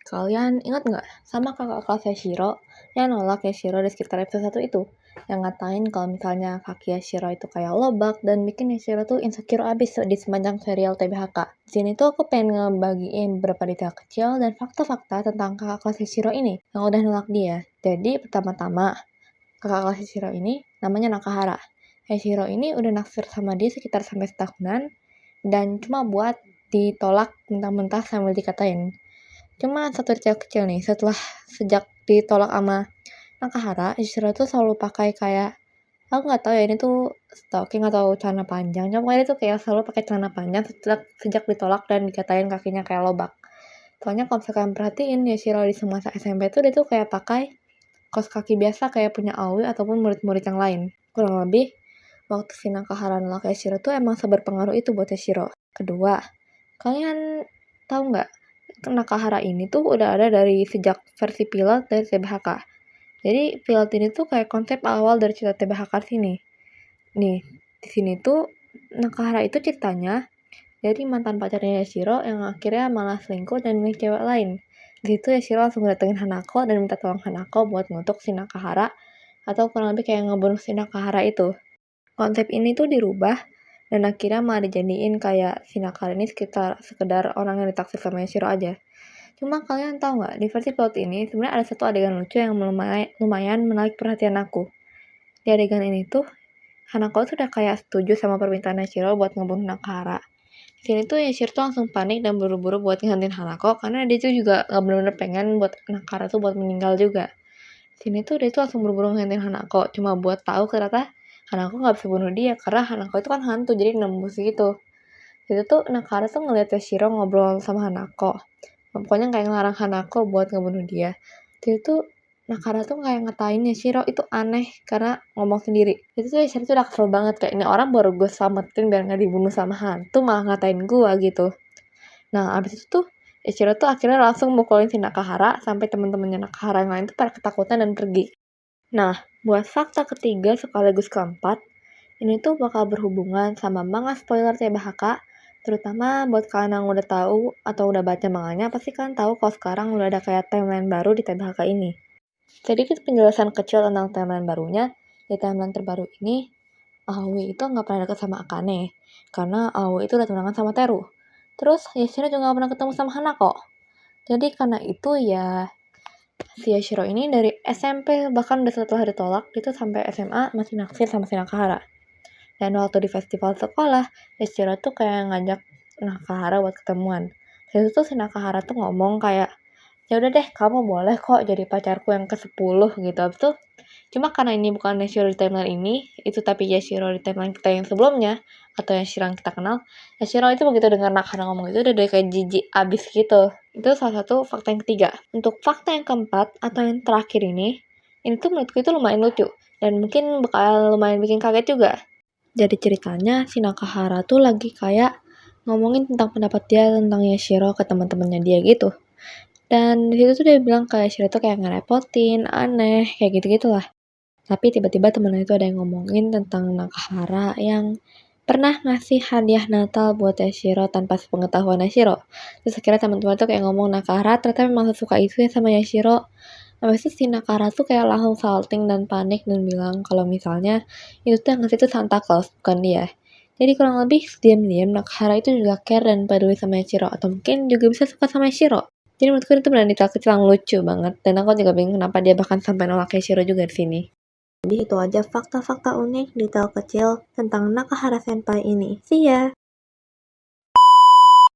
Kalian ingat nggak sama kakak kelasnya Shiro yang nolak Yashiro di sekitar episode 1 itu? Yang ngatain kalau misalnya kaki Yashiro itu kayak lobak dan bikin Yashiro tuh insecure abis di sepanjang serial TBHK. Di sini tuh aku pengen ngebagiin beberapa detail kecil dan fakta-fakta tentang kakak kelas Yashiro ini yang udah nolak dia. Jadi pertama-tama, kakak kelas Yashiro ini namanya Nakahara. Yashiro ini udah naksir sama dia sekitar sampai setahunan dan cuma buat ditolak mentah-mentah sambil dikatain. Cuma satu detail kecil nih, sejak ditolak sama Nakahara, Yashiro tuh selalu pakai kayak, aku nggak tahu ya ini tuh stalking atau celana panjang. Cuma dia tuh kayak selalu pakai celana panjang sejak ditolak dan dikatain kakinya kayak lobak. Soalnya kalau misalkan perhatiin Yashiro di semasa SMP tuh dia tuh kayak pakai kaos kaki biasa kayak punya Aoi ataupun murid-murid yang lain. Kurang lebih, waktu si Nakahara nolak Yashiro tuh emang seberpengaruh itu buat Yashiro. Kedua, kalian tahu nggak? Nakahara ini tuh udah ada dari sejak versi pilot dari TBHK. Jadi pilot ini tuh kayak konsep awal dari cerita TBHK sini. Nih, di sini tuh Nakahara itu ceritanya dari mantan pacarnya Yashiro yang akhirnya malah selingkuh dan milih cewek lain. Di situ Yashiro langsung datengin Hanako dan minta tolong Hanako buat ngutuk si Nakahara atau kurang lebih kayak ngebunuh si Nakahara itu. Konsep ini tuh dirubah dan akhirnya malah dijadiin kayak si Nakahara ini sekedar orang yang ditaksir sama Yashiro aja. Cuma kalian tahu nggak, di versi pilot ini sebenarnya ada satu adegan lucu yang lumayan menarik perhatian aku. Di adegan ini tuh, Hanako tuh udah kayak setuju sama permintaan Yashiro buat ngebunuh Nakahara. Di sini tuh Yashiro tuh langsung panik dan buru-buru buat ngehantin Hanako karena dia tuh juga nggak bener-bener pengen buat Nakahara tuh buat meninggal juga. Di sini tuh dia tuh langsung buru-buru ngehantin Hanako, cuma buat tahu ternyata Hanako nggak bisa bunuh dia karena Hanako itu kan hantu jadi nembus gitu. Itu tuh Nakahara tuh ngeliat Yashiro ngobrol sama Hanako. Pokoknya kayak ngelarang Hanako buat ngebunuh dia. Jadi tuh Nakahara tuh kayak ngatain Yashiro itu aneh karena ngomong sendiri. Itu tuh Yashiro tuh udah kesel banget kayak ini orang baru gue selamatin biar gak dibunuh sama hantu malah ngatain gue gitu. Nah abis itu tuh Yashiro tuh akhirnya langsung mukulin si Nakahara sampai temen-temennya Nakahara yang lain tuh pada ketakutan dan pergi. Nah buat fakta ketiga sekaligus keempat, ini tuh bakal berhubungan sama manga spoiler TBHK. Terutama buat kalian yang udah tahu atau udah baca manganya, pasti kalian tahu kalau sekarang udah ada kayak timeline baru di TBHK ini. Sedikit penjelasan kecil tentang timeline barunya. Di timeline terbaru ini, Aoi itu nggak pernah deket sama Akane, karena Aoi itu udah tunangan sama Teru. Terus Yashiro juga nggak pernah ketemu sama Hanako. Jadi karena itu ya, si Yashiro ini dari SMP bahkan udah setelah ditolak, itu sampai SMA masih naksir sama si Nakahara. Dan waktu di festival sekolah, Yashiro tuh kayak ngajak Nakahara buat ketemuan. Terus tuh si Nakahara tuh ngomong kayak, ya udah deh kamu boleh kok jadi pacarku yang ke-10 gitu. Abis itu, cuma karena ini bukan Yashiro di timeline ini, itu tapi Yashiro di timeline kita yang sebelumnya, atau Yashiro yang kita kenal, Yashiro itu begitu dengar Nakahara ngomong itu udah kayak jijik abis gitu. Itu salah satu fakta yang ketiga. Untuk fakta yang keempat atau yang terakhir ini tuh menurutku itu lumayan lucu. Dan mungkin bakal lumayan bikin kaget juga. Jadi ceritanya si Nakahara tuh lagi kayak ngomongin tentang pendapat dia tentang Yashiro ke teman-temannya dia gitu. Dan di situ tuh dia bilang kayak Yashiro tuh kayak ngerepotin, aneh, kayak gitu-gitulah. Tapi tiba-tiba temennya itu ada yang ngomongin tentang Nakahara yang pernah ngasih hadiah Natal buat Yashiro tanpa sepengetahuan Yashiro. Terus akhirnya teman-teman tuh kayak ngomong Nakahara ternyata memang suka itu ya sama Yashiro. Habis itu si Nakahara tuh kayak langsung salting dan panik dan bilang kalau misalnya itu tuh yang ngasih tuh Santa Claus, bukan dia. Jadi kurang lebih diam-diam Nakahara itu juga care dan peduli sama Yashiro atau mungkin juga bisa suka sama Yashiro. Jadi menurutku itu benar detail kecil yang lucu banget dan aku juga bingung kenapa dia bahkan sampai nolak Yashiro juga di sini. Jadi itu aja fakta-fakta unik detail kecil tentang Nakahara Senpai ini. See ya!